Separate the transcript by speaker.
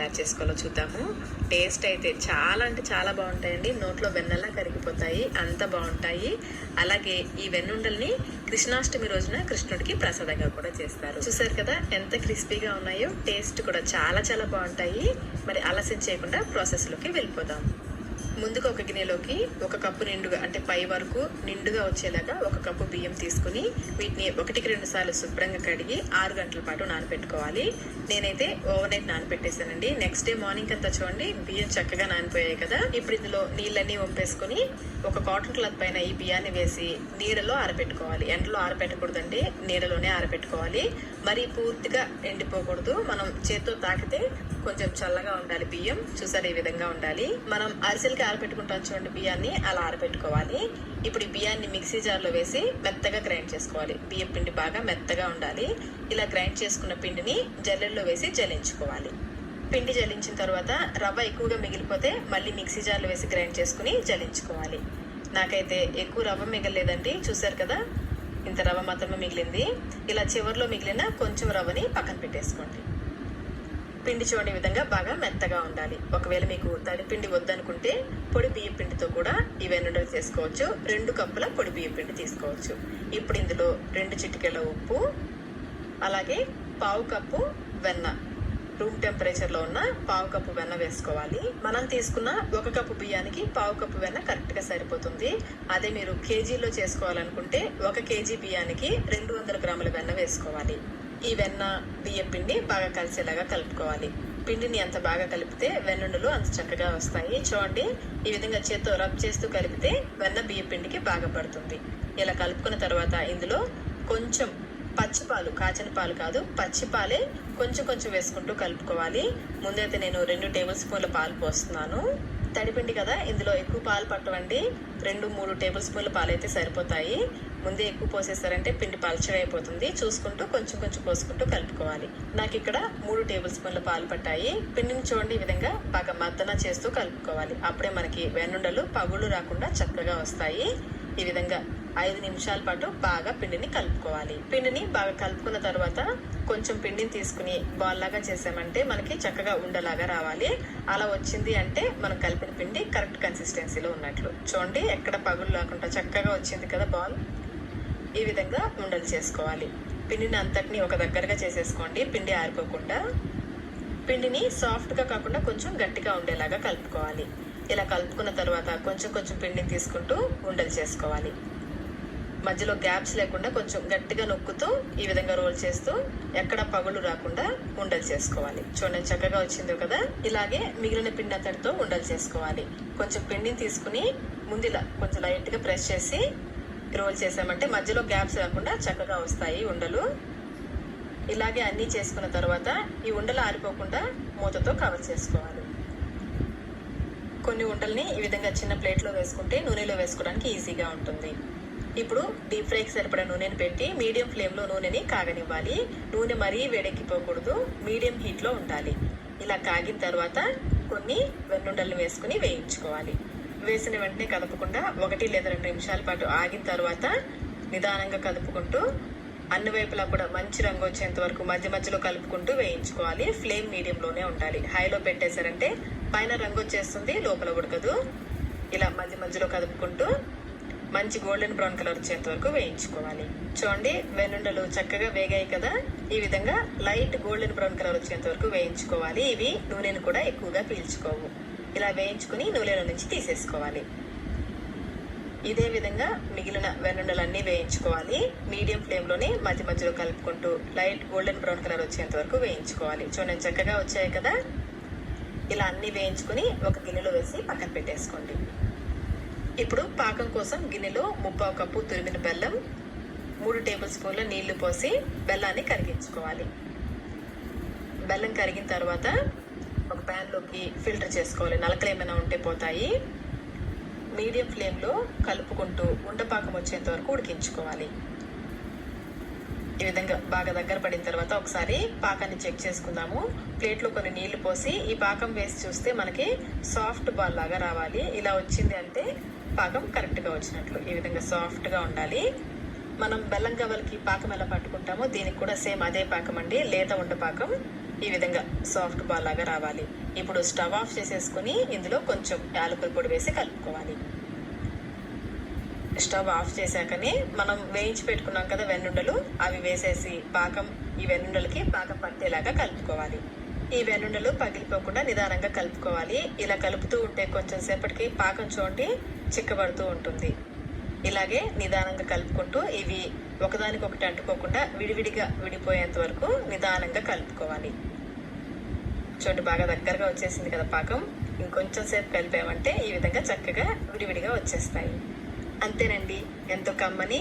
Speaker 1: తయారు చేసుకోవాలో చూద్దాము. టేస్ట్ అయితే చాలా అంటే చాలా బాగుంటాయండి. నోట్లో వెన్నెలా కరిగిపోతాయి, అంత బాగుంటాయి. అలాగే ఈ వెన్నుండల్ని కృష్ణాష్టమి రోజున కృష్ణుడికి ప్రసాదంగా కూడా చేస్తారు. చూసారు కదా ఎంత క్రిస్పీగా ఉన్నాయో. టేస్ట్ కూడా చాలా చాలా బాగుంటాయి. మరి ఆలస్యం చేయకుండా ప్రాసెస్లోకి వెళ్ళిపోదాం. ముందుగా ఒక గిన్నెలోకి 1 కప్పు నిండుగా, అంటే పై వరకు నిండుగా వచ్చేలాగా 1 కప్పు బియ్యం తీసుకుని వీటిని 1కి 2 సార్లు శుభ్రంగా కడిగి 6 గంటల పాటు నానబెట్టుకోవాలి. నేనైతే ఓవర్ నైట్ నానబెట్టేశానండి. నెక్స్ట్ డే మార్నింగ్ అంతా చూడండి బియ్యం చక్కగా నానిపోయాయి కదా. ఇప్పుడు ఇందులో నీళ్ళన్నీ వంపేసుకుని ఒక కాటన్ క్లాత్ పైన ఈ బియ్యాన్ని వేసి నీడలో ఆరబెట్టుకోవాలి. ఎండలో ఆరబెట్టకూడదండి, నీడలోనే ఆరబెట్టుకోవాలి. మరి పూర్తిగా ఎండిపోకూడదు. మనం చేత్తో తాకితే కొంచెం చల్లగా ఉండాలి బియ్యం. చూసారు ఈ విధంగా ఉండాలి. మనం అరిసెలకి ఆరబెట్టుకుంటాం చూడండి బియ్యాన్ని, అలా ఆరబెట్టుకోవాలి. ఇప్పుడు ఈ బియ్యాన్ని మిక్సీ జార్లో వేసి మెత్తగా గ్రైండ్ చేసుకోవాలి. బియ్యం పిండి బాగా మెత్తగా ఉండాలి. ఇలా గ్రైండ్ చేసుకున్న పిండిని జల్లెల్లో వేసి జల్లించుకోవాలి. పిండి జల్లించిన తర్వాత రవ్వ ఎక్కువగా మిగిలిపోతే మళ్ళీ మిక్సీ జార్లో వేసి గ్రైండ్ చేసుకుని జల్లించుకోవాలి. నాకైతే ఎక్కువ రవ్వ మిగలలేదండి. చూసారు కదా ఇంత రవ్వ మాత్రమే మిగిలింది. ఇలా చివరిలో మిగిలిన కొంచెం రవ్వని పక్కన పెట్టేసుకోండి. పిండి చూడండి ఈ విధంగా బాగా మెత్తగా ఉండాలి. ఒకవేళ మీకు తడి పిండి వద్దనుకుంటే పొడి బియ్యం పిండితో కూడా ఈ వెన్నుండలు చేసుకోవచ్చు. 2 కప్పుల పొడి బియ్యం పిండి తీసుకోవచ్చు. ఇప్పుడు ఇందులో 2 చిటికెల ఉప్పు, అలాగే 1/2 కప్పు వెన్న, రూమ్ టెంపరేచర్ లో ఉన్న 1/2 కప్పు వెన్న వేసుకోవాలి. మనం తీసుకున్న 1 కప్పు బియ్యానికి 1/2 కప్పు వెన్న కరెక్ట్ గా సరిపోతుంది. అదే మీరు కేజీలో చేసుకోవాలనుకుంటే 1 కేజీ బియ్యానికి 200 గ్రాముల వెన్న వేసుకోవాలి. ఈ వెన్న బియ్యం పిండి బాగా కలిసేలాగా కలుపుకోవాలి. పిండిని ఎంత బాగా కలిపితే వెన్నుండలు అంత చక్కగా వస్తాయి. చూడండి ఈ విధంగా చేత్తో రబ్ చేస్తూ కలిపితే వెన్న బియ్యం పిండికి బాగా పడుతుంది. ఇలా కలుపుకున్న తర్వాత ఇందులో కొంచెం పచ్చిపాలు, కాచిన పాలు కాదు పచ్చిపాలే కొంచెం కొంచెం వేసుకుంటూ కలుపుకోవాలి. ముందైతే నేను 2 టేబుల్ స్పూన్ల పాలు పోస్తున్నాను. తడిపిండి కదా, ఇందులో ఎక్కువ పాలు పట్టవండి. 2-3 టేబుల్ స్పూన్ల పాలు అయితే సరిపోతాయి. ముందే ఎక్కువ పోసేసారంటే పిండి పలచగా అయిపోతుంది. చూసుకుంటూ కొంచెం కొంచెం పోసుకుంటూ కలుపుకోవాలి. నాకు ఇక్కడ 3 టేబుల్ స్పూన్ల పాలు పట్టాయి. పిండిని చూడండి ఈ విధంగా బాగా మద్దన చేస్తూ కలుపుకోవాలి. అప్పుడే మనకి వెన్నుండలు పగుళ్ళు రాకుండా చక్కగా వస్తాయి. ఈ విధంగా 5 నిమిషాల పాటు బాగా పిండిని కలుపుకోవాలి. పిండిని బాగా కలుపుకున్న తర్వాత కొంచెం పిండిని తీసుకుని బాల్ లాగా చేసామంటే మనకి చక్కగా ఉండలాగా రావాలి. అలా వచ్చింది అంటే మనం కలిపిన పిండి కరెక్ట్ కన్సిస్టెన్సీలో ఉన్నట్లు. చూడండి ఎక్కడ పగులు లేకుండా చక్కగా వచ్చింది కదా బాల్. ఈ విధంగా ఉండలు చేసుకోవాలి. పిండిని అంతటిని ఒక దగ్గరగా చేసేసుకోండి, పిండి ఆరిపోకుండా. పిండిని సాఫ్ట్ గా కాకుండా కొంచెం గట్టిగా ఉండేలాగా కలుపుకోవాలి. ఇలా కలుపుకున్న తర్వాత కొంచెం కొంచెం పిండిని తీసుకుంటూ ఉండలు చేసుకోవాలి. మధ్యలో గ్యాప్స్ లేకుండా కొంచెం గట్టిగా నొక్కుతూ ఈ విధంగా రోల్ చేస్తూ ఎక్కడ పగులు రాకుండా ఉండలు చేసుకోవాలి. చూడండి చక్కగా వచ్చిందో కదా. ఇలాగే మిగిలిన పిండి అంతటితో ఉండలు చేసుకోవాలి. కొంచెం పిండిని తీసుకుని ముందులా కొంచెం లైట్ గా ప్రెస్ చేసి రోల్ చేసామంటే మధ్యలో గ్యాప్స్ రాకుండా చక్కగా వస్తాయి ఉండలు. ఇలాగే అన్ని చేసుకున్న తర్వాత ఈ ఉండలు ఆరిపోకుండా మూతతో కవర్ చేసుకోవాలి. కొన్ని ఉండల్ని ఈ విధంగా చిన్న ప్లేట్లో వేసుకుంటే నూనెలో వేసుకోవడానికి ఈజీగా ఉంటుంది. ఇప్పుడు డీప్ ఫ్రైకి సరిపడా నూనెని పెట్టి మీడియం ఫ్లేమ్లో నూనెని కాగనివ్వాలి. నూనె మరీ వేడెక్కిపోకూడదు, మీడియం హీట్లో ఉండాలి. ఇలా కాగిన తర్వాత కొన్ని వెన్నుండల్ని వేసుకుని వేయించుకోవాలి. వేసిన వెంటనే కదపకుండా 1 లేదా 2 నిమిషాల పాటు ఆగిన తర్వాత నిదానంగా కదుపుకుంటూ అన్ని వైపులా కూడా మంచి రంగు వచ్చేంత వరకు మధ్య మధ్యలో కలుపుకుంటూ వేయించుకోవాలి. ఫ్లేమ్ మీడియంలోనే ఉండాలి. హైలో పెట్టేశారంటే పైన రంగు వచ్చేస్తుంది, లోపల ఉడకదు. ఇలా మధ్య మధ్యలో కదుపుకుంటూ మంచి గోల్డెన్ బ్రౌన్ కలర్ వచ్చేంత వరకు వేయించుకోవాలి. చూడండి వెన్నుండలు చక్కగా వేగాయి కదా. ఈ విధంగా లైట్ గోల్డెన్ బ్రౌన్ కలర్ వచ్చేంత వరకు వేయించుకోవాలి. ఇవి నూనెను కూడా ఎక్కువగా పీల్చుకోవు. ఇలా వేయించుకుని నూనెలో నుంచి తీసేసుకోవాలి. ఇదే విధంగా మిగిలిన వెన్నుండలన్నీ వేయించుకోవాలి. మీడియం ఫ్లేమ్లోనే మధ్య మధ్యలో కలుపుకుంటూ లైట్ గోల్డెన్ బ్రౌన్ కలర్ వచ్చేంత వరకు వేయించుకోవాలి. చూడండి చక్కగా వచ్చాయి కదా. ఇలా అన్ని వేయించుకుని ఒక గిన్నెలో వేసి పక్కన పెట్టేసుకోండి. ఇప్పుడు పాకం కోసం గిన్నెలో 1/2 కప్పు తురిమిన బెల్లం, 3 టేబుల్ స్పూన్ల నీళ్లు పోసి బెల్లాన్ని కరిగించుకోవాలి. బెల్లం కరిగిన తర్వాత ఒక ప్యాన్లోకి ఫిల్టర్ చేసుకోవాలి. నలకలు ఏమైనా ఉంటే పోతాయి. మీడియం ఫ్లేమ్లో కలుపుకుంటూ ఉండపాకం వచ్చేంత వరకు ఉడికించుకోవాలి. ఈ విధంగా బాగా దగ్గర పడిన తర్వాత ఒకసారి పాకాన్ని చెక్ చేసుకుందాము. ప్లేట్లో కొన్ని నీళ్లు పోసి ఈ పాకం వేసి చూస్తే మనకి సాఫ్ట్ బాల్ లాగా రావాలి. ఇలా వచ్చింది అంటే పాకం కరెక్ట్గా వచ్చినట్లు. ఈ విధంగా సాఫ్ట్గా ఉండాలి. మనం బెల్లం గవ్వలకి పాకం ఎలా పట్టుకుంటామో దీనికి కూడా సేమ్ అదే పాకం అండి, లేత ఉండపాకం. ఈ విధంగా సాఫ్ట్ బాల్ లాగా రావాలి. ఇప్పుడు స్టవ్ ఆఫ్ చేసేసుకుని ఇందులో కొంచెం యాలకుల పొడి వేసి కలుపుకోవాలి. స్టవ్ ఆఫ్ చేశాకనే మనం వేయించి పెట్టుకున్నాం కదా వెన్నుండలు, అవి వేసేసి పాకం ఈ వెన్నుండలకి పాకం పట్టేలాగా కలుపుకోవాలి. ఈ వెన్నుండలు పగిలిపోకుండా నిదానంగా కలుపుకోవాలి. ఇలా కలుపుతూ ఉంటే కొంచెం సేపటికి పాకం చూడండి చిక్కబడుతూ ఉంటుంది. ఇలాగే నిదానంగా కలుపుకుంటూ ఇవి ఒకదానికొకటి అంటుకోకుండా విడివిడిగా విడిపోయేంత వరకు నిదానంగా కలుపుకోవాలి. చూడండి బాగా దగ్గరగా వచ్చేసింది కదా పాకం. ఇంకొంచెం సేపు కలిపామంటే ఈ విధంగా చక్కగా విడివిడిగా వచ్చేస్తాయి. అంతేనండి, ఎంతో కమ్మని